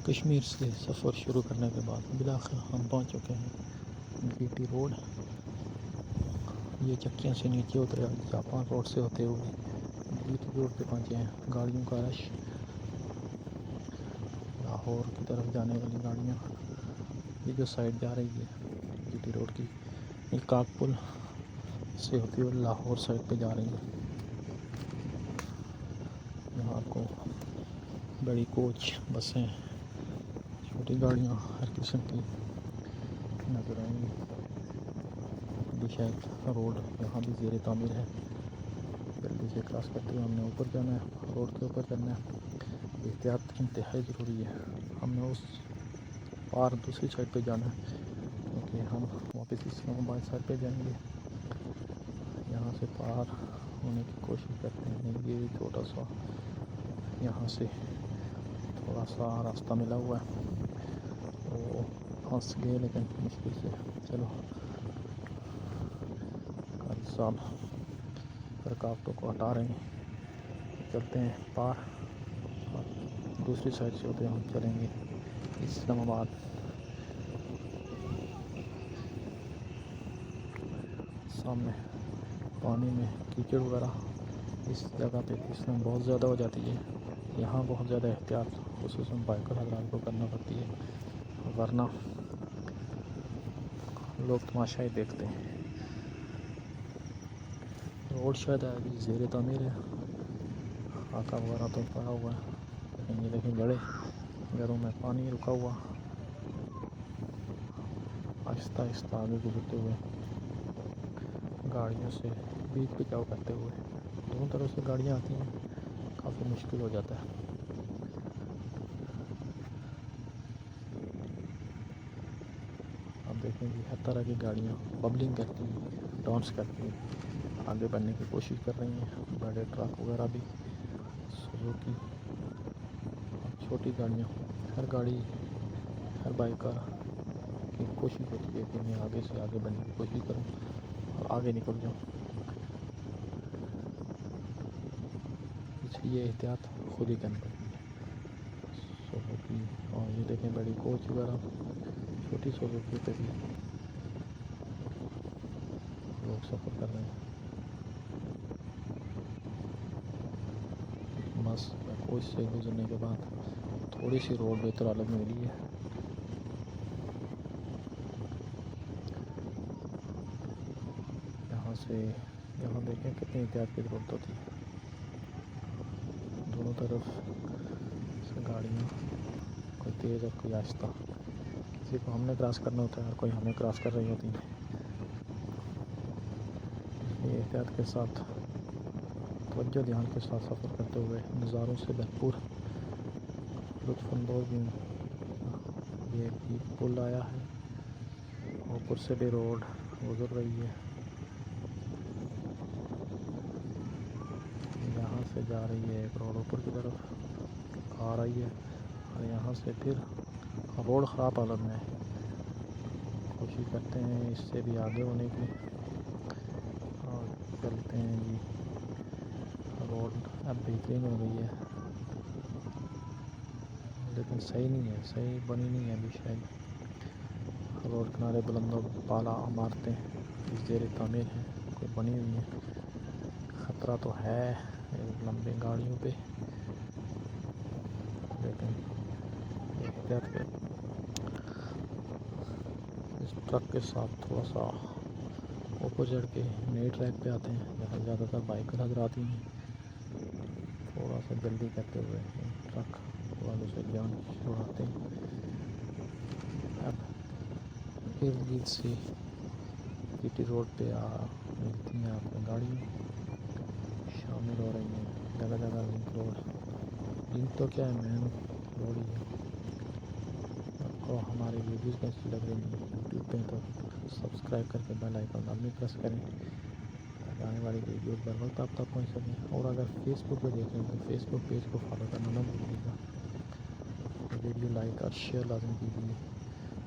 कश्मीर से सफ़र शुरू करने के बाद बिलाखिर हम पहुंच चुके हैं बीटी रोड। ये चक्कियाँ से नीचे उतरे जापान रोड से होते हुए बीटी रोड पे पहुंचे हैं। गाड़ियों का रश, लाहौर की तरफ जाने वाली गाड़ियाँ ये जो साइड जा रही है बीटी रोड की, ये काकपुल से होती हुई लाहौर साइड पे जा रही है। यहाँ आपको बड़ी कोच बसें, छोटी गाड़ियाँ हर किस्म की नज़र आएंगी। ये शायद रोड यहाँ भी ज़ेर तामीर है। जल्दी से क्रॉस करते हुए हमने ऊपर जाना है, रोड के ऊपर चलना है। एहतियात इंतहाई ज़रूरी है। हमने उस पार दूसरी साइड पे जाना है क्योंकि हम वापस इस्लामाबाद साइड पे जाएंगे। यहाँ से पार होने की कोशिश करते हैं। ये छोटा सा यहाँ से थोड़ा सा रास्ता मिला हुआ है, वो फंस गए लेकिन मुश्किल से। चलो काजी साहब रुकावटों को हटा रहे हैं, चलते हैं पार और दूसरी साइड से होते हम चलेंगे इस्लामाबाद। सामने पानी में कीचड़ वगैरह इस जगह पे फिसलन बहुत ज़्यादा हो जाती है। यहाँ बहुत ज़्यादा एहतियात खुसूसन बाइकर हज़रात को करना पड़ती है, वरना लोग तमाशा ही देखते हैं। रोड शायद अभी ज़ेर तामीर है, खाका वगैरह तो पड़ा हुआ है, लेकिन ये देखें बड़े घरों में पानी रुका हुआ। आहिस्ता आहिस्ता आगे गुजरते हुए गाड़ियों से बीच बचाव करते हुए, दोनों तरफ से गाड़ियाँ आती हैं, काफ़ी मुश्किल हो जाता है। आप देखेंगे हर तरह की गाड़ियाँ बबलिंग करती हैं, डांस करती हैं, आगे बढ़ने की कोशिश कर रही हैं। बड़े ट्रक वगैरह भी, सुजुकी, छोटी गाड़ियाँ, हर गाड़ी, हर बाइकर की कोशिश होती है कि मैं आगे से आगे बढ़ने की कोशिश करूँ और आगे निकल जाऊँ। इसलिए एहतियात खुद ही करनी पड़ती है। सुजुकी, और ये देखें बड़ी कोच वगैरह, छोटी सुजुकी पे भी लोग सफ़र कर रहे हैं। बस कोच से गुजरने के बाद थोड़ी सी रोड बेहतर हालत में मिली है। यहाँ देखें कितनी एहतियात की ज़रूरत होती है। दोनों तरफ से गाड़ियाँ, कोई तेज़ और कोई आहिस्ता। किसी को हमने क्रॉस करना होता है और कोई हमें क्रॉस कर रही होती है। इसलिए एहतियात के साथ, तवज्जो ध्यान के साथ सफ़र करते हुए नज़ारों से भरपूर लुत्फ़अंदोज़ भी। ये पुल आया है, ऊपर से भी रोड गुजर रही है। यहाँ से जा रही है एक रोड ऊपर की तरफ आ रही है, और यहाँ से फिर रोड ख़राब हालत में है। कोशिश करते हैं इससे भी आगे होने की और चलते हैं जी। रोड अब बेहतरीन हो गई है, लेकिन सही नहीं है, सही बनी नहीं है अभी। शायद रोड किनारे बुलंदों बाला इमारतें ज़ेर तामीर हैं, कोई बनी हुई है। ख़तरा तो है लंबी गाड़ियों पे, लेकिन एहतियात के इस ट्रक के साथ थोड़ा सा ऊपर चढ़ के नए ट्रैक पे आते हैं जहाँ ज़्यादातर बाइकर नजर आती हैं। थोड़ा सा जल्दी करते हुए ट्रक वालों से जान छुड़ाते हैं। अब इर्द गिर्द से बीटी रोड पे मिलती हैं आपको गाड़ियाँ शामिल हो रही हैं। जगह जगह लिंक रोड, लिंक तो क्या है, मेन रोड ही है। आपको हमारी वीडियोज़ कैसी लग रही है यूट्यूब पे, तो सब्सक्राइब करके बेल आइकन लाजमी प्रेस करें ताकि आने वाली वीडियोज़ बर वक्त आप तक पहुँच सकें। और अगर फेसबुक पे देख रहे हैं तो फेसबुक पेज को फॉलो करना ना भूलिएगा। वीडियो लाइक और शेयर लाजमी कीजिए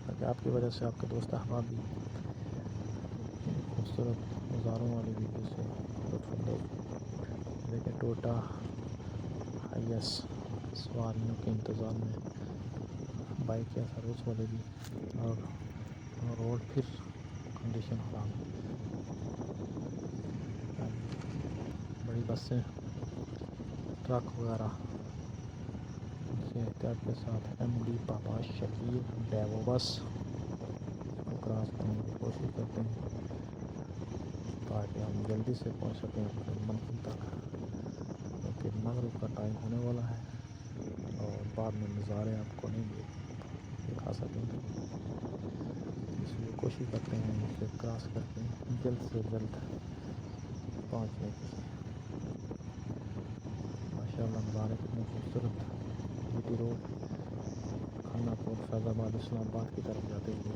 ताकि आपकी वजह से आपके दोस्त अहबाब भी खूबसूरत नज़ारों वाली वीडियो से लुत्फ़अंदोज़। देखें टोयोटा हाइएस सवारियों के इंतज़ार में बाइक या सर्विस वाले भी। और रोड फिर कंडीशन ख़राब है। बड़ी बसें, ट्रक वगैरह इनसे एहतियात के साथ एमडी पापा शकील डेवो बस को क्रॉस करने की कोशिश करते हैं ताकि हम जल्दी से पहुंच सकें अपनी मंजिल तक, क्योंकि मगरिब का टाइम होने वाला है और बाद में नज़ारे आपको नहीं दिखा सकेंगे। इसलिए कोशिश करते हैं इसे क्रॉस करके जल्द से जल्द पहुंचने की। माशाल्लाह नज़ारे कितने खूबसूरत। जीटी रोड खानापुर फैज़ाबाद इस्लामाबाद की तरफ जाते हुए